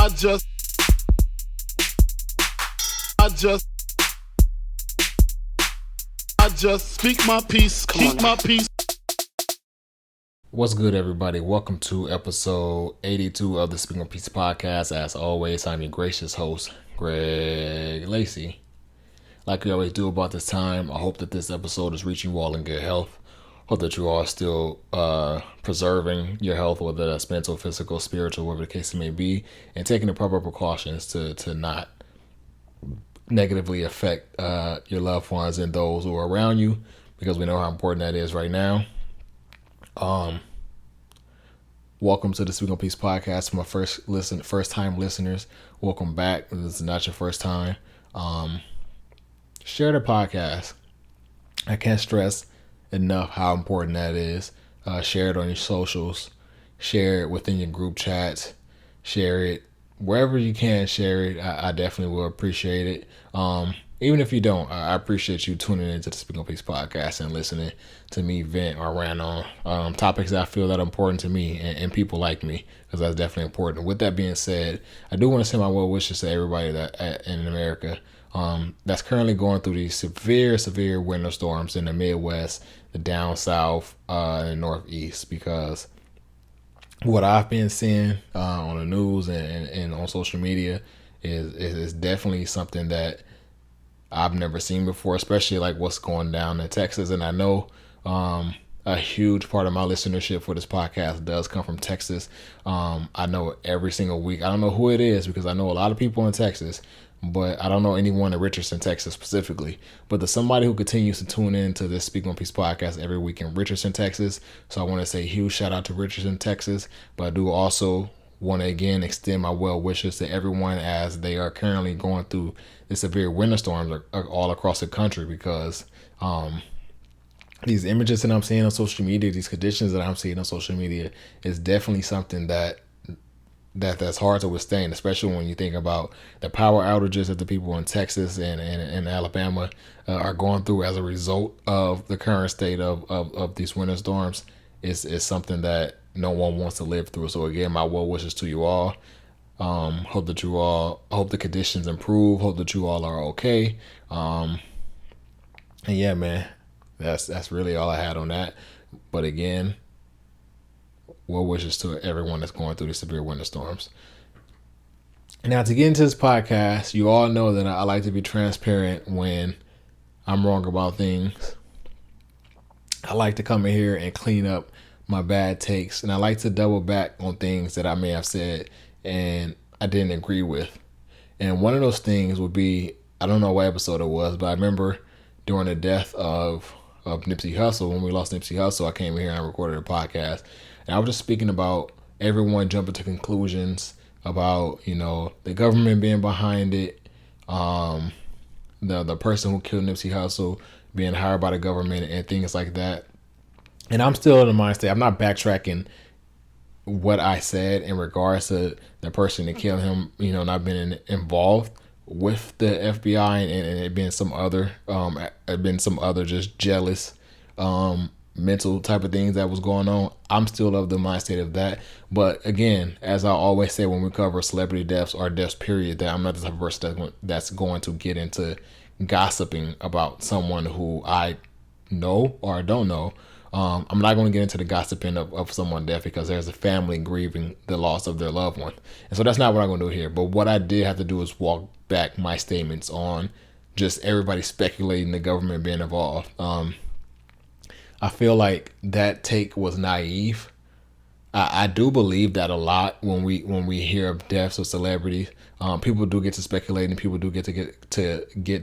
I just speak my peace, keep my peace. What's good, everybody? Welcome to episode 82 of the Speak My Peace podcast. As always, I'm your gracious host, Greg Lacey. Like we always do about this time, I hope that this episode is reaching you all in good health. Hope that you all are still preserving your health, whether that's mental, physical, spiritual, whatever the case may be, and taking the proper precautions to not negatively affect your loved ones and those who are around you, because we know how important that is right now. Welcome to the Speak on Peace podcast. For my first time listeners, welcome back. If this is not your first time, share the podcast. I can't stress enough how important that is. Share it on your socials, share it within your group chats, share it wherever you can. Share it. I definitely will appreciate it. Even if you don't, I appreciate you tuning into the Speak on Peace podcast and listening to me vent or rant on topics that I feel that are important to me and people like me, because that's definitely important. With that being said, I do want to send my well wishes to everybody that in America that's currently going through these severe winter storms in the Midwest, the down south, and the Northeast, because what I've been seeing on the news and on social media is definitely something that I've never seen before, especially like what's going down in Texas. And I know a huge part of my listenership for this podcast does come from Texas. I know every single week. I don't know who it is, because I know a lot of people in Texas, but I don't know anyone in Richardson, Texas specifically. But there's somebody who continues to tune in to this Speak on Peace podcast every week in Richardson, Texas. So I want to say a huge shout out to Richardson, Texas. But I do also want to again extend my well wishes to everyone as they are currently going through the severe winter storms all across the country, because these images that I'm seeing on social media, these conditions that I'm seeing on social media, is definitely something that's hard to withstand, especially when you think about the power outages that the people in Texas and Alabama are going through as a result of the current state of these winter storms. Is something that no one wants to live through. So again, my well wishes to you all. Hope the conditions improve. Hope that you all are okay. And yeah, man, that's really all I had on that. But again, well wishes to everyone that's going through the severe winter storms. Now, to get into this podcast, you all know that I like to be transparent when I'm wrong about things. I like to come in here and clean up my bad takes, and I like to double back on things that I may have said and I didn't agree with. And one of those things would be, I don't know what episode it was, but I remember during the death of Nipsey Hussle, when we lost Nipsey Hussle, I came here and I recorded a podcast, and I was just speaking about everyone jumping to conclusions about, the government being behind it, the person who killed Nipsey Hussle being hired by the government and things like that. And I'm still in the mind state. I'm not backtracking what I said in regards to the person that killed him, not being involved with the FBI and it being some other just jealous mental type of things that was going on. I'm still of the mind state of that. But again, as I always say when we cover celebrity deaths or deaths period, that I'm not the type of person that's going to get into gossiping about someone who I know or don't know. I'm not going to get into the gossiping of someone death, because there's a family grieving the loss of their loved one. And so that's not what I'm going to do here. But what I did have to do is walk back my statements on just everybody speculating the government being involved. I feel like that take was naive. I do believe that a lot when we hear of deaths of celebrities. People do get to speculating. People do get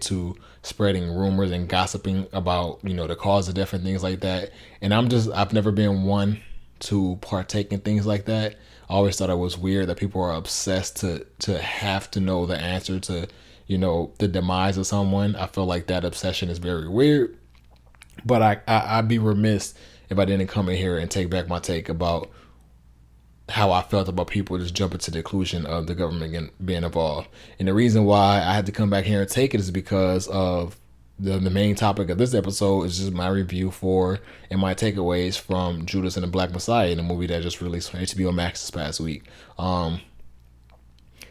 to spreading rumors and gossiping about the cause of death and things like that. And I've never been one to partake in things like that. I always thought it was weird that people are obsessed to have to know the answer to the demise of someone. I feel like that obsession is very weird. But I'd be remiss if I didn't come in here and take back my take about how I felt about people just jumping to the conclusion of the government being involved. And the reason why I had to come back here and take it is because of the main topic of this episode is just my review for and my takeaways from Judas and the Black Messiah, the movie that just released on HBO Max this past week.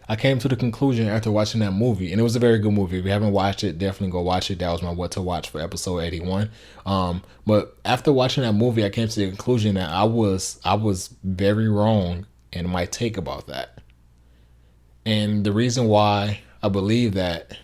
I came to the conclusion after watching that movie, and it was a very good movie. If you haven't watched it, definitely go watch it. That was my what to watch for episode 81. But after watching that movie, I came to the conclusion that I was very wrong in my take about that. And the reason why I believe that,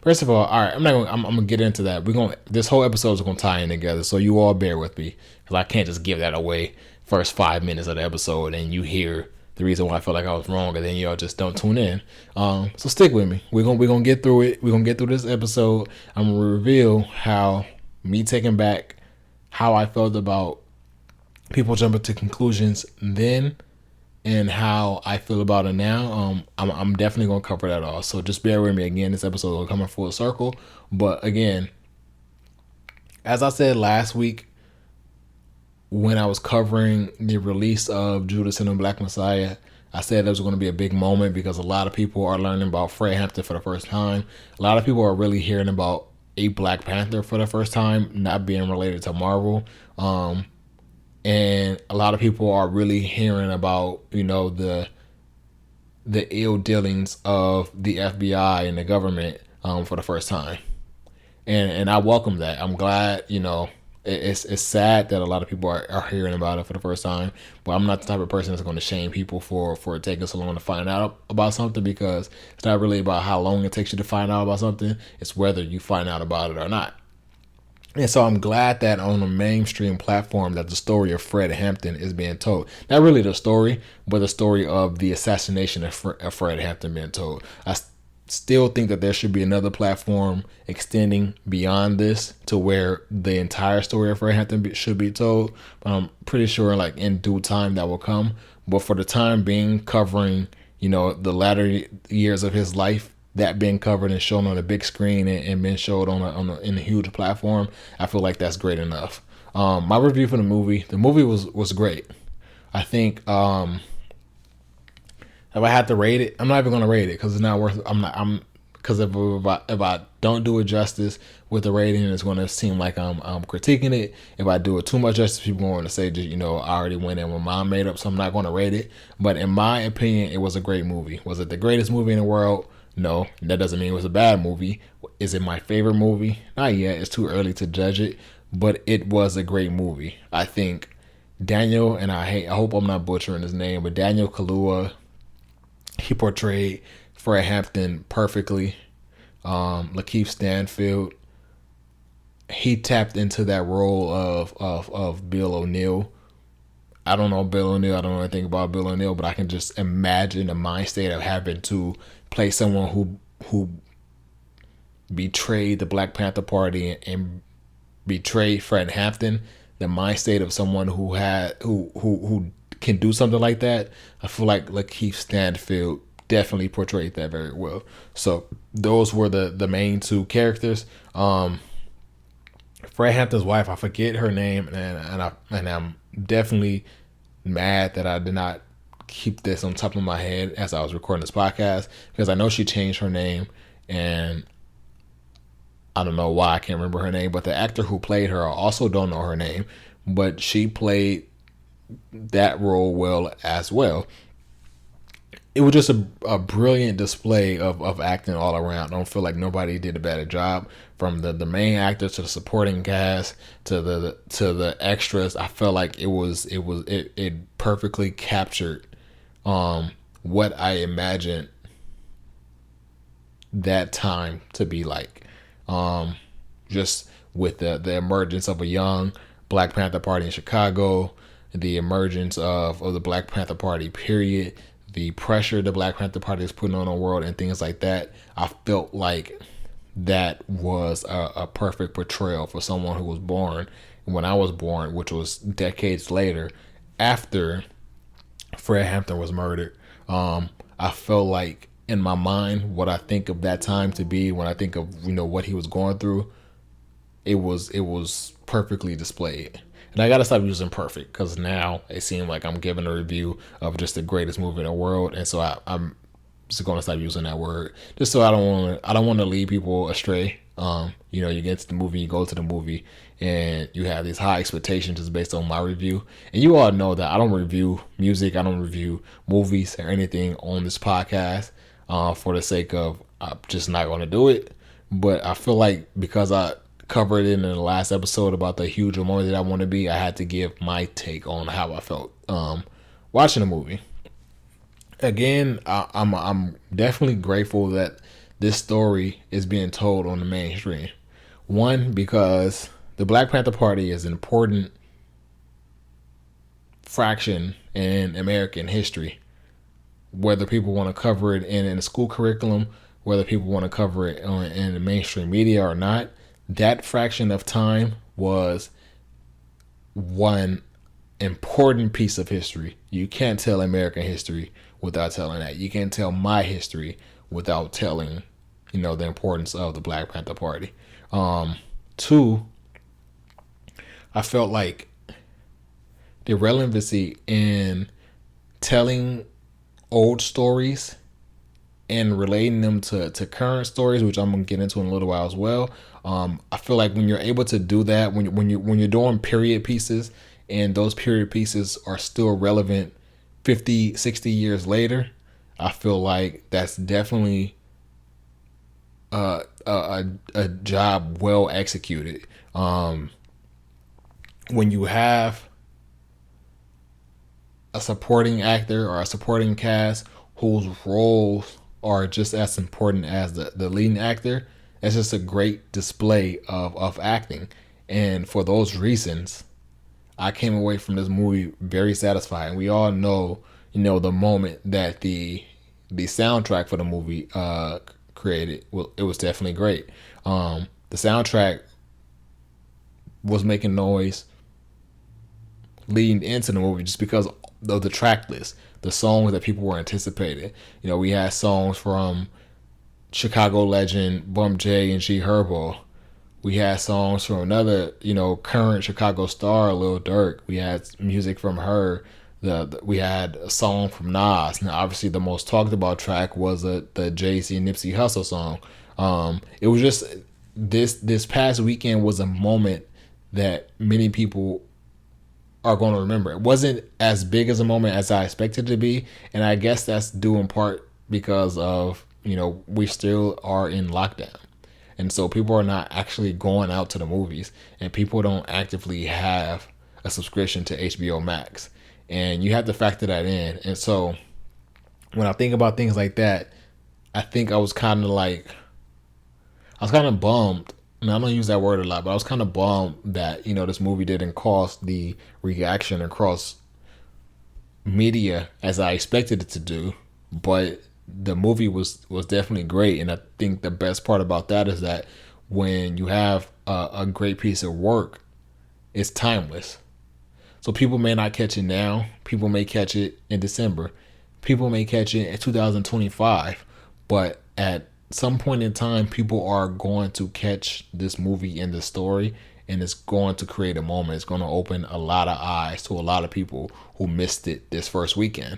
first of all right, I'm gonna get into that. This whole episode is gonna tie in together, so you all bear with me, because I can't just give that away first 5 minutes of the episode and you hear the reason why I feel like I was wrong, and then y'all just don't tune in. So stick with me. We're gonna get through it. We're gonna get through this episode. I'm gonna reveal how me taking back how I felt about people jumping to conclusions then, and how I feel about it now. I'm definitely gonna cover that all. So just bear with me. Again, this episode will come in full circle. But again, as I said last week, when I was covering the release of Judas and the Black Messiah, I said it was going to be a big moment because a lot of people are learning about Fred Hampton for the first time. A lot of people are really hearing about a Black Panther for the first time, not being related to Marvel. And a lot of people are really hearing about, the ill dealings of the FBI and the government for the first time. And I welcome that. I'm glad, it's sad that a lot of people are hearing about it for the first time, but I'm not the type of person that's going to shame people for it taking so long to find out about something, because it's not really about how long it takes you to find out about something. It's whether you find out about it or not. And so I'm glad that on a mainstream platform that the story of Fred Hampton is being told. Not really the story, but the story of the assassination of Fred Hampton being told. I still think that there should be another platform extending beyond this to where the entire story of Fred Hampton should be told. But I'm pretty sure like in due time that will come. But for the time being, covering, the latter years of his life, that being covered and shown on a big screen and being showed in a huge platform, I feel like that's great enough. My review for the movie was great. I think if I had to rate it, I'm not even gonna rate it because it's not worth. Because if I don't do it justice with the rating, it's gonna seem like I'm critiquing it. If I do it too much justice, people are going to say, I already went in with my made up, so I'm not gonna rate it. But in my opinion, it was a great movie. Was it the greatest movie in the world? No, that doesn't mean it was a bad movie. Is it my favorite movie? Not yet. It's too early to judge it, but it was a great movie. I think Daniel, and I hope I'm not butchering his name, but Daniel Kaluuya, he portrayed Fred Hampton perfectly. Lakeith Stanfield, he tapped into that role of Bill O'Neill. I don't know Bill O'Neill. I don't know anything about Bill O'Neill, but I can just imagine the mind state of having to play someone who betrayed the Black Panther Party and betrayed Fred Hampton. The mind state of someone who can do something like that. I feel like Lakeith Stanfield definitely portrayed that very well. So those were the main two characters. Fred Hampton's wife, I forget her name, and I'm definitely mad that I did not keep this on top of my head as I was recording this podcast, because I know she changed her name, and I don't know why I can't remember her name, but the actor who played her, I also don't know her name, but she played that role well as well. It was just a brilliant display of acting all around. I don't feel like nobody did a better job, from the main actor to the supporting cast to the extras. I felt like it perfectly captured what I imagined that time to be like. Just with the emergence of a young Black Panther Party in Chicago, the emergence of the Black Panther Party period, the pressure the Black Panther Party is putting on the world and things like that. I felt like that was a perfect portrayal for someone who was born when I was born, which was decades later after Fred Hampton was murdered. I felt like in my mind, what I think of that time to be, when I think of what he was going through, it was perfectly displayed. And I gotta stop using perfect, because now it seems like I'm giving a review of just the greatest movie in the world, and so I'm just going to stop using that word, just so I don't want to lead people astray. You get to the movie, you go to the movie, and you have these high expectations just based on my review. And you all know that I don't review music, I don't review movies or anything on this podcast for the sake of I'm just not going to do it. But I feel like because I covered it in the last episode about the huge moment that I want to be, I had to give my take on how I felt watching the movie. Again, I'm definitely grateful that this story is being told on the mainstream. One, because the Black Panther Party is an important fraction in American history. Whether people want to cover it in a school curriculum, whether people want to cover it in the mainstream media or not, that fraction of time was one important piece of history. You can't tell American history without telling that. You can't tell my history without telling, the importance of the Black Panther Party. Two, I felt like the relevancy in telling old stories and relating them to current stories, which I'm gonna get into in a little while as well. I feel like when you're able to do that, when you're doing period pieces, and those period pieces are still relevant 50, 60 years later, I feel like that's definitely a job well executed. When you have a supporting actor or a supporting cast whose roles are just as important as the leading actor, it's just a great display of acting. And for those reasons, I came away from this movie very satisfied. And we all know, the moment that the soundtrack for the movie created, well, it was definitely great. The soundtrack was making noise leading into the movie just because of the track list, the songs that people were anticipating. We had songs from Chicago legend Bump J and G Herbo. We had songs from another, current Chicago star, Lil Durk. We had music from her. We had a song from Nas. Now, obviously, the most talked about track was the Jay-Z and Nipsey Hussle song. It was just this past weekend was a moment that many people are going to remember. It wasn't as big as a moment as I expected it to be, and I guess that's due in part because of we still are in lockdown. And so people are not actually going out to the movies, and people don't actively have a subscription to HBO Max. And you have to factor that in. And so when I think about things like that, I think I was kind of bummed. I don't use that word a lot, but I was kind of bummed that, this movie didn't cause the reaction across media as I expected it to do. But the movie was definitely great, and I think the best part about that is that when you have a great piece of work, it's timeless. So people may not catch it now. People may catch it in December. People may catch it in 2025. But at some point in time, people are going to catch this movie and the story, and it's going to create a moment. It's going to open a lot of eyes to a lot of people who missed it this first weekend.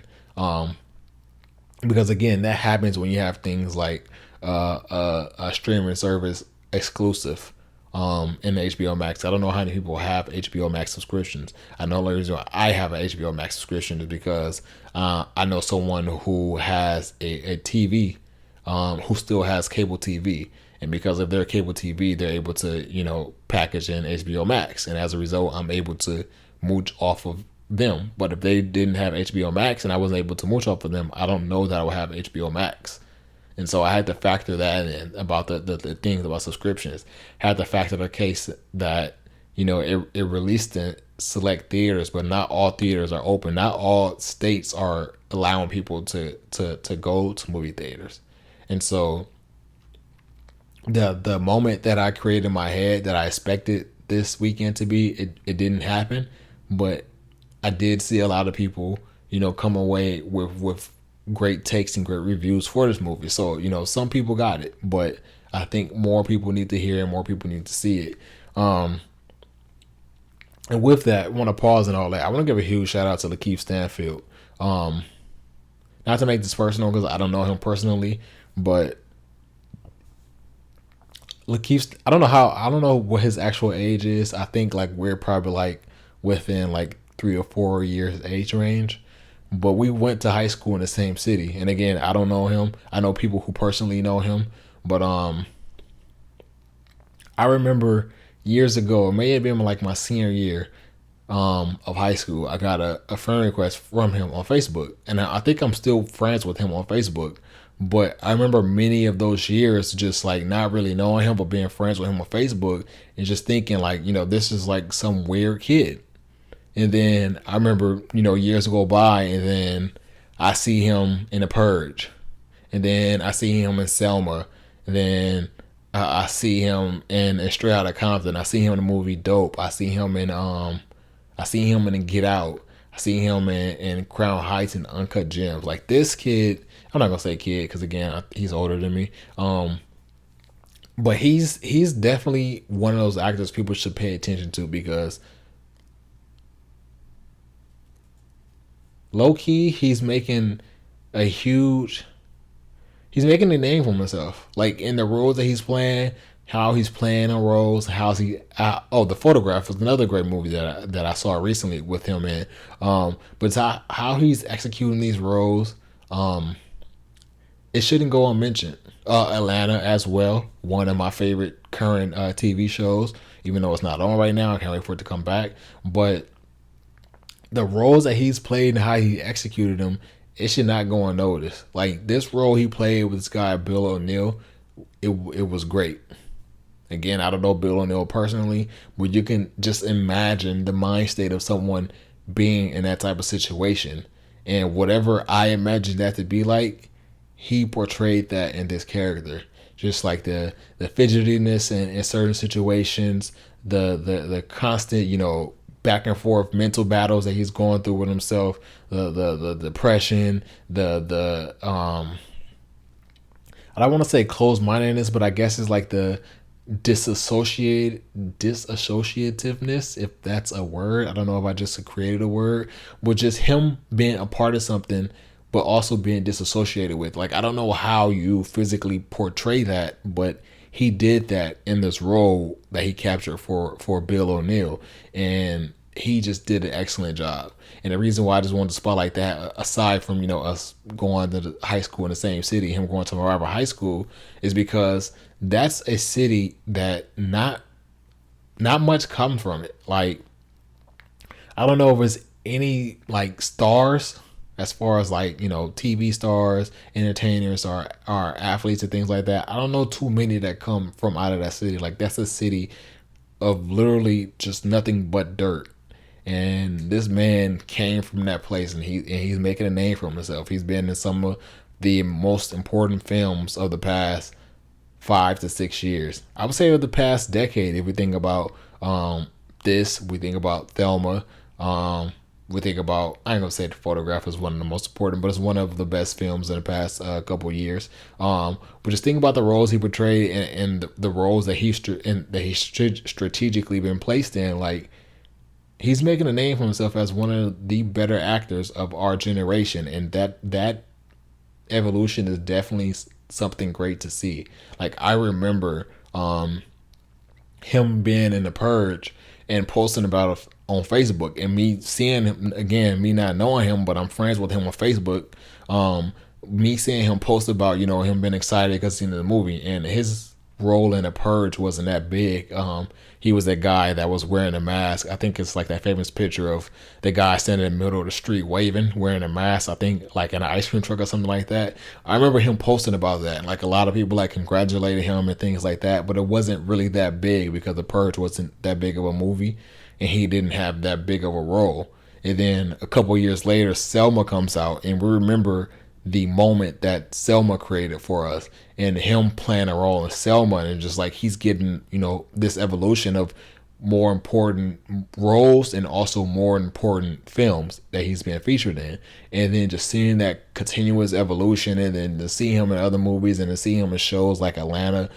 Because again, that happens when you have things like a streaming service exclusive in the HBO Max. I don't know how many people have HBO Max subscriptions. I know the reason why I have an HBO Max subscription is because I know someone who has a TV who still has cable TV. And because of their cable TV, they're able to, package in HBO Max. And as a result, I'm able to mooch off of them. But if they didn't have HBO Max and I wasn't able to mooch off of them, I don't know that I would have HBO Max. And so I had to factor that in about the things about subscriptions. Had to factor the case that, it released in select theaters, but not all theaters are open. Not all states are allowing people to go to movie theaters. And so the moment that I created in my head that I expected this weekend to be, it didn't happen. But I did see a lot of people, come away with great takes and great reviews for this movie. So, some people got it, but I think more people need to hear it, more people need to see it. And with that, I want to pause and all that. I want to give a huge shout out to Lakeith Stanfield. Now, not to make this personal because I don't know him personally, but Lakeith's, I don't know what his actual age is. I think like we're probably like within like 3 or 4 years age range. But we went to high school in the same city. And again, I don't know him. I know people who personally know him. But I remember years ago, it may have been like my senior year of high school, I got a friend request from him on Facebook. And I think I'm still friends with him on Facebook. But I remember many of those years just like not really knowing him, but being friends with him on Facebook and just thinking like, this is like some weird kid. And then I remember, years go by, and then I see him in The Purge. And then I see him in Selma. And then I see him in Straight Outta Compton. I see him in the movie Dope. I see him in Get Out. I see him in Crown Heights and Uncut Gems. Like this kid, I'm not gonna say kid because again he's older than me. But he's definitely one of those actors people should pay attention to because low key he's making a name for himself. Like in the roles that he's playing, how he's playing the roles, The Photograph was another great movie that I saw recently with him in. But it's how he's executing these roles. It shouldn't go unmentioned. Atlanta as well, one of my favorite current TV shows. Even though it's not on right now, I can't wait for it to come back. But the roles that he's played and how he executed them, it should not go unnoticed. Like this role he played with this guy Bill O'Neill, it was great. Again, I don't know Bill O'Neill personally, but you can just imagine the mind state of someone being in that type of situation. And whatever I imagined that to be like, he portrayed that in this character. Just like the fidgetiness in certain situations, the constant, back and forth mental battles that he's going through with himself, the depression, I don't want to say closed-mindedness, but I guess it's like the disassociativeness, if that's a word. I don't know if I just created a word, but just him being a part of something but also being disassociated with. Like I don't know how you physically portray that, but he did that in this role that he captured for Bill O'Neill, and he just did an excellent job. And the reason why I just wanted to spotlight that, aside from us going to the high school in the same city, him going to Marava High School, is because that's a city that not much comes from it. Like I don't know if it's any like stars as far as like TV stars, entertainers, or athletes and things like that. I don't know too many that come from out of that city. Like that's a city of literally just nothing but dirt. And this man came from that place, and he's making a name for himself. He's been in some of the most important films of the past 5 to 6 years. I would say of the past decade. If we think about this, we think about Thelma. We think about, I ain't gonna say The Photograph is one of the most important, but it's one of the best films in the past couple years. But just think about the roles he portrayed and the roles that he's strategically been placed in. Like he's making a name for himself as one of the better actors of our generation, and that evolution is definitely something great to see. Like I remember him being in The Purge and posting about it on Facebook, and me seeing him again, me not knowing him, but I'm friends with him on Facebook. Me seeing him post about him being excited because he's in the movie, and his role in The Purge wasn't that big. He was that guy that was wearing a mask. I think it's like that famous picture of the guy standing in the middle of the street waving, wearing a mask. I think like in an ice cream truck or something like that. I remember him posting about that. And like a lot of people like congratulated him and things like that. But it wasn't really that big because The Purge wasn't that big of a movie, and he didn't have that big of a role. And then a couple years later, Selma comes out, and we remember the moment that Selma created for us, and him playing a role in Selma, and just like he's getting this evolution of more important roles and also more important films that he's been featured in. And then just seeing that continuous evolution, and then to see him in other movies and to see him in shows like Atlanta,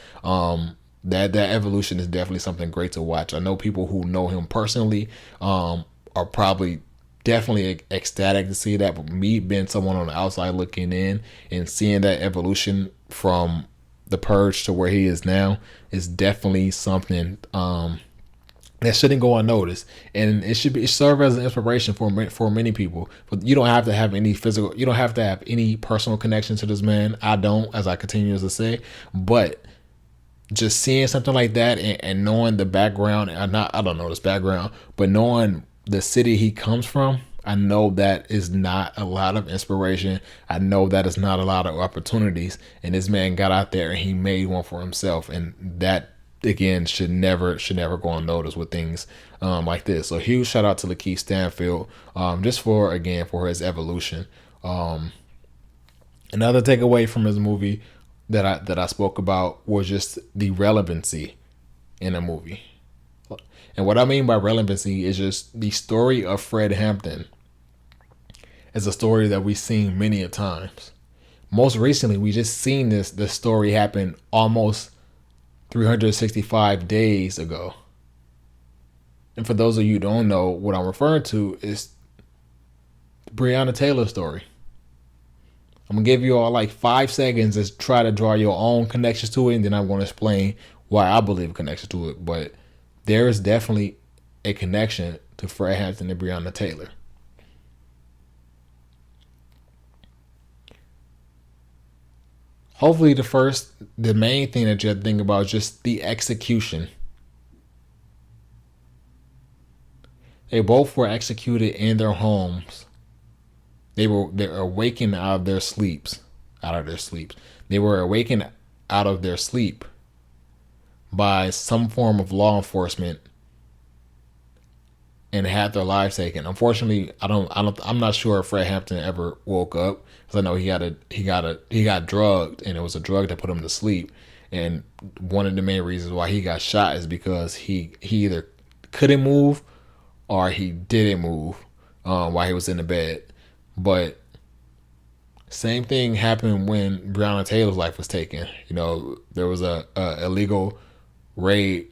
that evolution is definitely something great to watch. I know people who know him personally are probably definitely ecstatic to see that. But me being someone on the outside looking in and seeing that evolution from the purge to where he is now is definitely something that shouldn't go unnoticed, and it should serve as an inspiration for many people. But you don't have to have any you don't have to have any personal connection to this man. I don't, as I continue to say, but just seeing something like that and knowing the background, I don't know this background, but knowing the city he comes from, I know that is not a lot of inspiration. I know that is not a lot of opportunities, and this man got out there and he made one for himself, and that again should never go unnoticed with things like this. So huge shout out to Lakeith Stanfield, just for his evolution. Another takeaway from his movie that I spoke about was just the relevancy in a movie. And what I mean by relevancy is just the story of Fred Hampton is a story that we've seen many a times. Most recently, we just seen this story happen almost 365 days ago. And for those of you who don't know, what I'm referring to is the Breonna Taylor story. I'm going to give you all like 5 seconds to try to draw your own connections to it, and then I'm going to explain why I believe a connection to it. But there is definitely a connection to Fred Hampton and Breonna Taylor. Hopefully the main thing that you have to think about is just the execution. They both were executed in their homes. They were awakened out of their sleeps. They were awakened out of their sleep by some form of law enforcement and had their lives taken. Unfortunately, I'm not sure if Fred Hampton ever woke up, because I know he got drugged, and it was a drug that put him to sleep. And one of the main reasons why he got shot is because he either couldn't move or he didn't move while he was in the bed. But same thing happened when Breonna Taylor's life was taken. You know, there was a illegal raid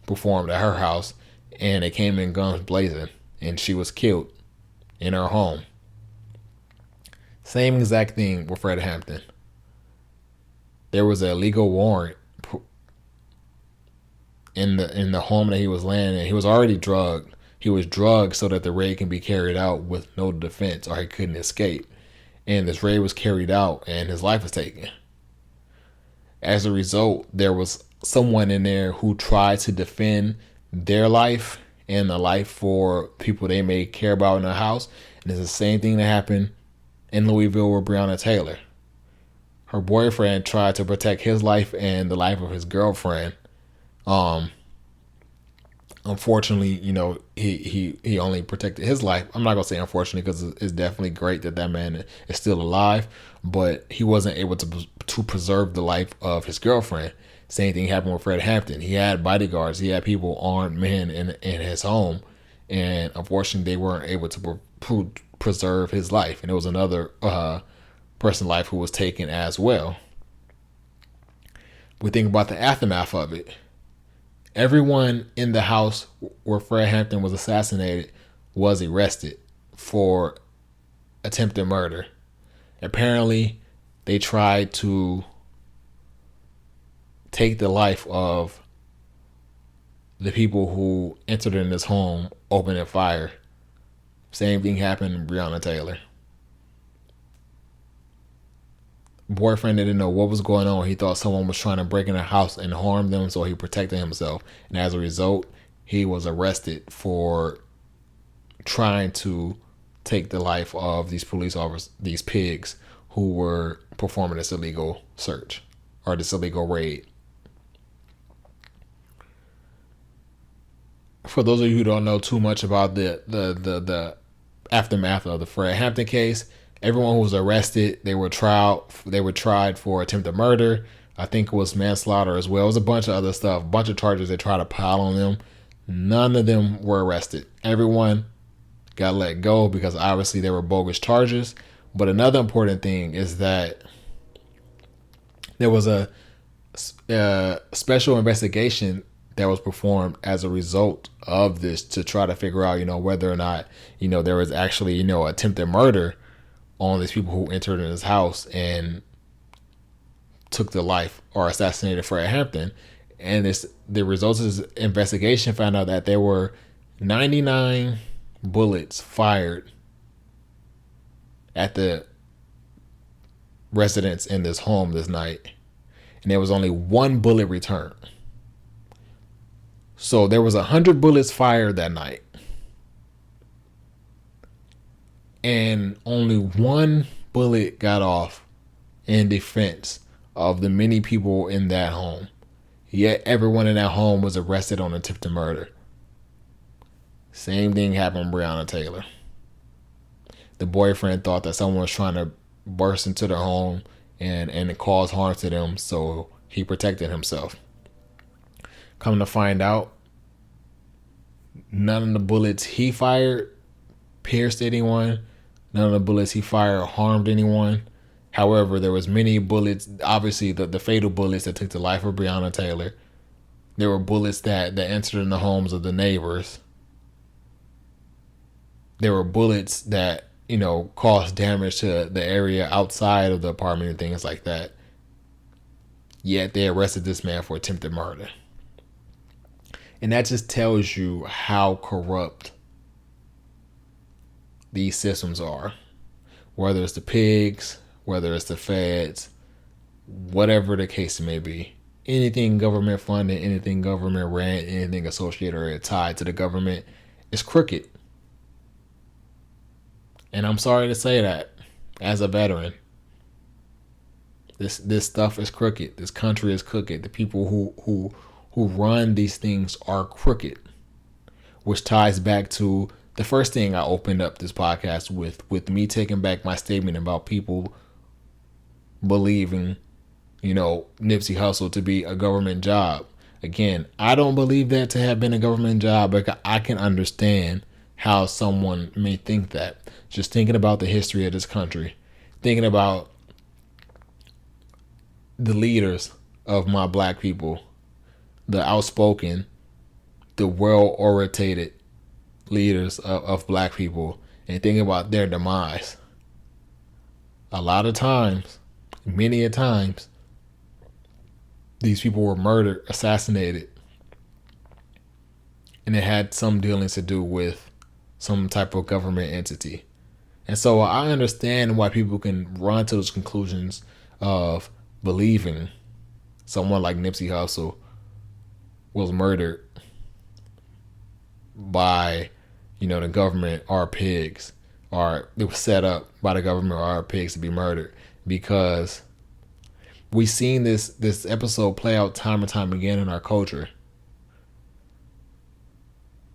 performed at her house, and they came in guns blazing, and she was killed in her home. Same exact thing with Fred Hampton. There was an illegal warrant in the home that he was laying in. He was already drugged. He was drugged so that the raid can be carried out with no defense, or he couldn't escape. And this raid was carried out, and his life was taken. As a result, there was someone in there who tried to defend their life and the life for people they may care about in their house. And it's the same thing that happened in Louisville with Breonna Taylor. Her boyfriend tried to protect his life and the life of his girlfriend. Unfortunately, you know, he only protected his life. I'm not gonna say unfortunately, because it's definitely great that man is still alive, but he wasn't able to preserve the life of his girlfriend. Same thing happened with Fred Hampton. He had bodyguards. He had people, armed men in his home, and unfortunately, they weren't able to preserve his life. And there was another person's life who was taken as well. We think about the aftermath of it. Everyone in the house where Fred Hampton was assassinated was arrested for attempted murder. Apparently, they tried to take the life of the people who entered in this home, opening fire. Same thing happened to Breonna Taylor. Boyfriend didn't know what was going on. He thought someone was trying to break in the house and harm them, so he protected himself. And as a result, he was arrested for trying to take the life of these police officers, these pigs who were performing this illegal search or this illegal raid. For those of you who don't know too much about the aftermath of the Fred Hampton case, everyone who was arrested, they were tried for attempted murder. I think it was manslaughter as well. It was a bunch of other stuff, a bunch of charges they tried to pile on them. None of them were arrested. Everyone got let go because obviously they were bogus charges. But another important thing is that there was a special investigation that was performed as a result of this to try to figure out, whether or not, there was actually, attempted murder on these people who entered in his house and took the life or assassinated Fred Hampton. And the results of this investigation found out that there were 99 bullets fired at the residents in this home this night, and there was only one bullet returned. So there was 100 bullets fired that night, and only one bullet got off in defense of the many people in that home. Yet everyone in that home was arrested on attempted murder. Same thing happened to Breonna Taylor. The boyfriend thought that someone was trying to burst into their home and cause harm to them, so he protected himself. Come to find out, none of the bullets he fired pierced anyone. None of the bullets he fired harmed anyone. However, there was many bullets, obviously the fatal bullets that took the life of Breonna Taylor. There were bullets that entered in the homes of the neighbors. There were bullets that, caused damage to the area outside of the apartment and things like that. Yet they arrested this man for attempted murder. And that just tells you how corrupt these systems are. Whether it's the pigs, whether it's the feds, whatever the case may be. Anything government funded, anything government ran, anything associated or tied to the government is crooked. And I'm sorry to say that as a veteran. This stuff is crooked. This country is crooked. The people who run these things are crooked. Which ties back to the first thing I opened up this podcast with me taking back my statement about people believing, Nipsey Hussle to be a government job. Again, I don't believe that to have been a government job, but I can understand how someone may think that. Just thinking about the history of this country, thinking about the leaders of my black people, the outspoken, the well-orated leaders of black people, and thinking about their demise. A lot of times, many a times, these people were murdered, assassinated, and it had some dealings to do with some type of government entity. And so I understand why people can run to those conclusions of believing someone like Nipsey Hussle was murdered by, the government or pigs, or it was set up by the government or pigs to be murdered, because we've seen this episode play out time and time again in our culture,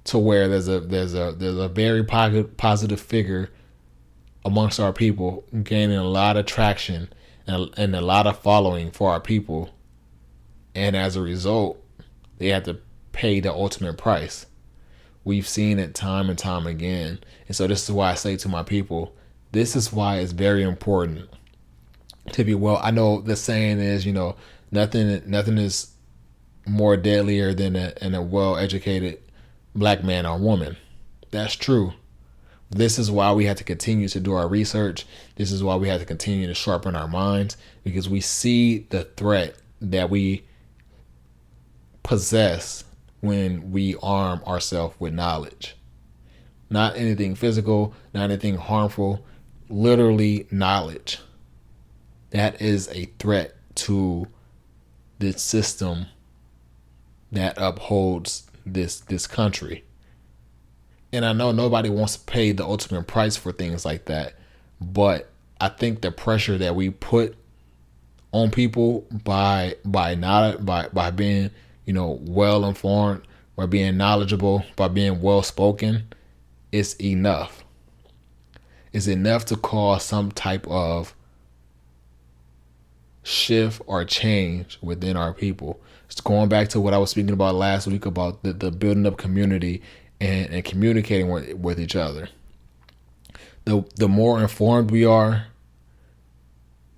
to where there's a very positive figure amongst our people gaining a lot of traction and a lot of following for our people, and as a result, they have to pay the ultimate price. We've seen it time and time again, and so this is why I say to my people, this is why it's very important to be well. I know the saying is, nothing is more deadlier than a well-educated black man or woman. That's true. This is why we have to continue to do our research. This is why we have to continue to sharpen our minds, because we see the threat that we possess when we arm ourselves with knowledge. Not anything physical, not anything harmful, literally knowledge. That is a threat to this system that upholds this country. And I know nobody wants to pay the ultimate price for things like that, but I think the pressure that we put on people by being, well informed, by being knowledgeable, by being well spoken, is enough. It's enough to cause some type of shift or change within our people. It's going back to what I was speaking about last week about the building up community and communicating with each other. The more informed we are,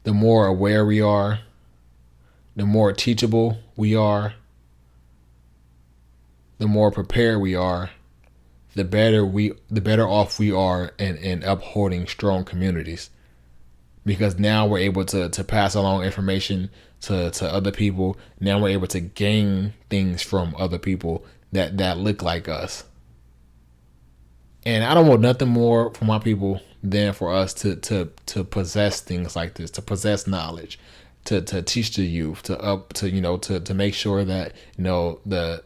the more aware we are, the more teachable we are, the more prepared we are, the better off we are in upholding strong communities. Because now we're able to pass along information to other people. Now we're able to gain things from other people that look like us. And I don't want nothing more for my people than for us to possess things like this, to possess knowledge, to teach the youth, to make sure that the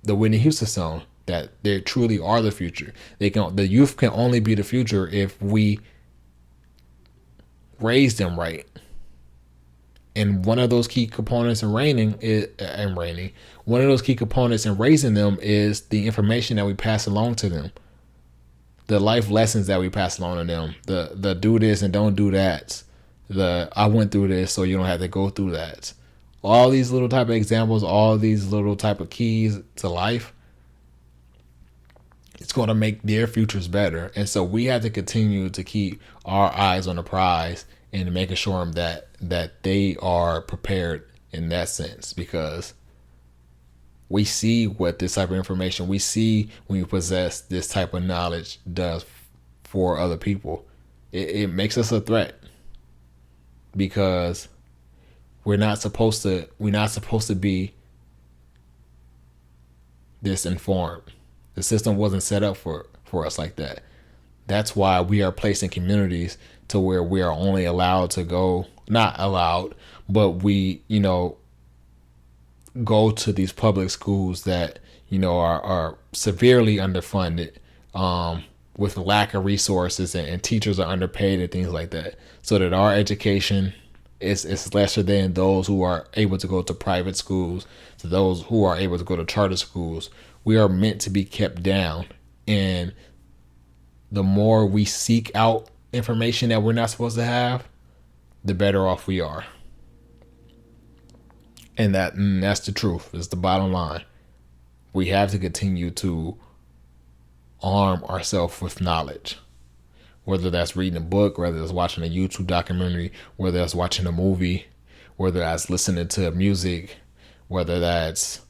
Whitney Houston song, that they truly are the future. The youth can only be the future if we raise them right. And one of those key components in one of those key components in raising them is the information that we pass along to them. The life lessons that we pass along to them. The do this and don't do that. I went through this so you don't have to go through that. All these little type of examples, all these little type of keys to life, it's going to make their futures better. And so we have to continue to keep our eyes on the prize and making sure that they are prepared in that sense, because we see what this type of information, we see when you possess this type of knowledge does for other people. It makes us a threat, because we're not supposed to be this informed. The system wasn't set up for us like that. That's why we are placed in communities to where we are only allowed to go, not allowed, but we, go to these public schools that, are severely underfunded, with lack of resources, and teachers are underpaid and things like that. So that our education is lesser than those who are able to go to private schools, to those who are able to go to charter schools. We are meant to be kept down. And the more we seek out information that we're not supposed to have, the better off we are. And that's the truth. It's the bottom line. We have to continue to arm ourselves with knowledge. Whether that's reading a book, whether that's watching a YouTube documentary, whether that's watching a movie, whether that's listening to music, whether that's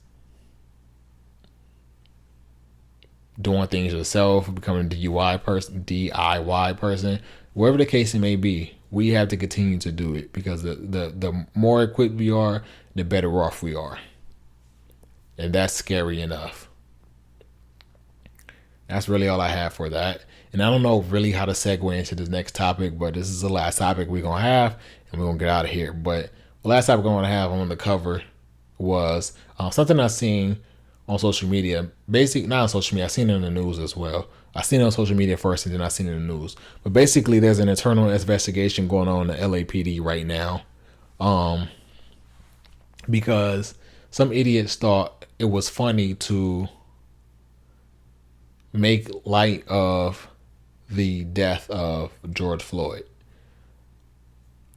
doing things yourself, becoming a DIY person, whatever the case it may be, we have to continue to do it, because the more equipped we are, the better off we are. And that's scary enough. That's really all I have for that. And I don't know really how to segue into this next topic, but this is the last topic we're going to have, and we're going to get out of here. But the last topic I'm going to have on the cover was something I've seen on social media. Not on social media, I've seen it in the news as well. I seen it on social media first, and then I seen it in the news. But basically, there's an internal investigation going on in the LAPD right now, because some idiots thought it was funny to make light of the death of George Floyd.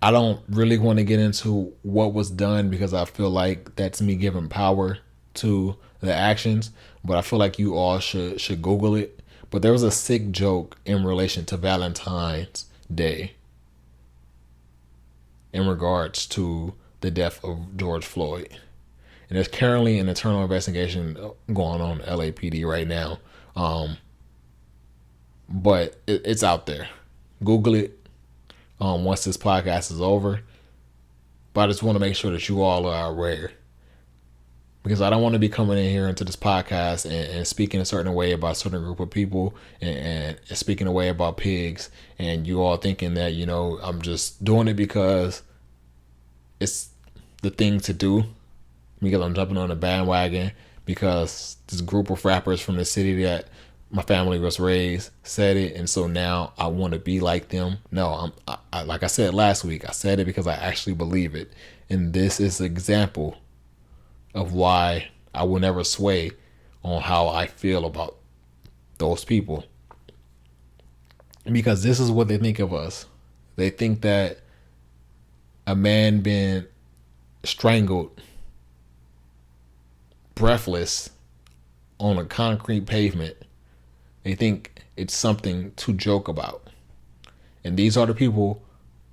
I don't really want to get into what was done, because I feel like that's me giving power to the actions, but I feel like you all should Google it. But there was a sick joke in relation to Valentine's Day in regards to the death of George Floyd. And there's currently an internal investigation going on in LAPD right now. But it's out there. Google it once this podcast is over. But I just want to make sure that you all are aware, because I don't want to be coming in here into this podcast and speaking a certain way about a certain group of people, and speaking a way about pigs, and you all thinking that, I'm just doing it because it's the thing to do, because I'm jumping on a bandwagon, because this group of rappers from the city that my family was raised said it, and so now I want to be like them. No, I like I said last week, I said it because I actually believe it. And this is an example of why I will never sway on how I feel about those people. Because this is what they think of us. They think that a man being strangled, breathless, on a concrete pavement, they think it's something to joke about. And these are the people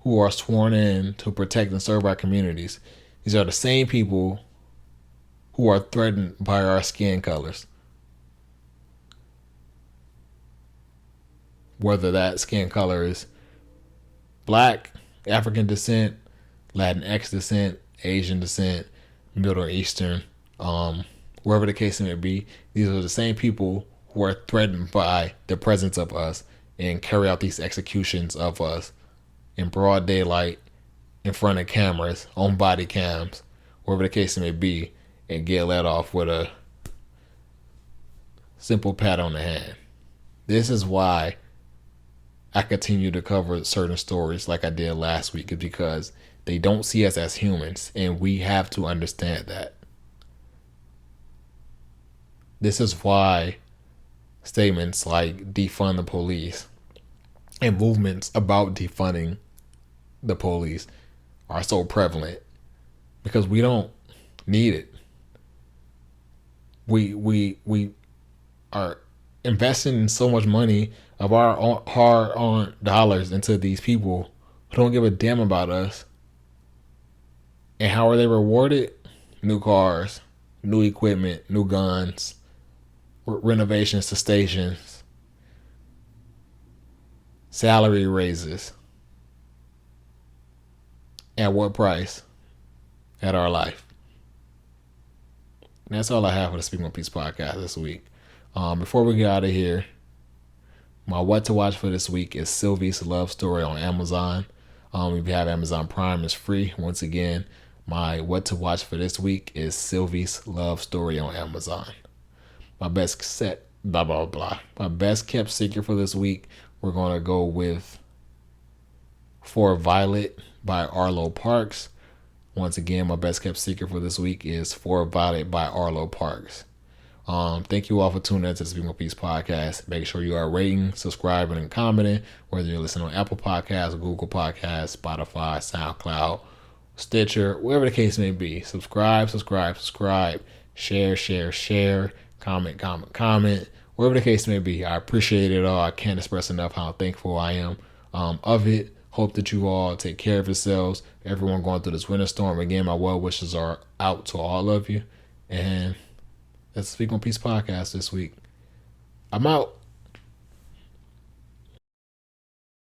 who are sworn in to protect and serve our communities. These are the same people who are threatened by our skin colors. Whether that skin color is black, African descent, Latinx descent, Asian descent, Middle Eastern, wherever the case may be, these are the same people who are threatened by the presence of us and carry out these executions of us in broad daylight, in front of cameras, on body cams, wherever the case may be, and get let off with a simple pat on the hand. This is why I continue to cover certain stories like I did last week, is because they don't see us as humans, and we have to understand that. This is why statements like defund the police and movements about defunding the police are so prevalent, because we don't need it. We are investing so much money of our hard-earned dollars into these people who don't give a damn about us. And how are they rewarded? New cars, new equipment, new guns, renovations to stations, salary raises. At what price? At our life. And that's all I have for the Speak My Peace podcast this week. Before we get out of here, my what to watch for this week is Sylvie's Love Story on Amazon. If you have Amazon Prime, it's free. Once again, my what to watch for this week is Sylvie's Love Story on Amazon. My best kept secret for this week, we're going to go with For Violet by Arlo Parks. Once again, my best kept secret for this week is For Violet by Arlo Parks. Thank you all for tuning in to the Speak My Peace podcast. Make sure you are rating, subscribing, and commenting, whether you're listening on Apple Podcasts, Google Podcasts, Spotify, SoundCloud, Stitcher, wherever the case may be. Subscribe, share, comment, wherever the case may be. I appreciate it all. I can't express enough how thankful I am of it. Hope that you all take care of yourselves. Everyone going through this winter storm. Again, my well wishes are out to all of you. And that's the Speak My Peace podcast this week. I'm out.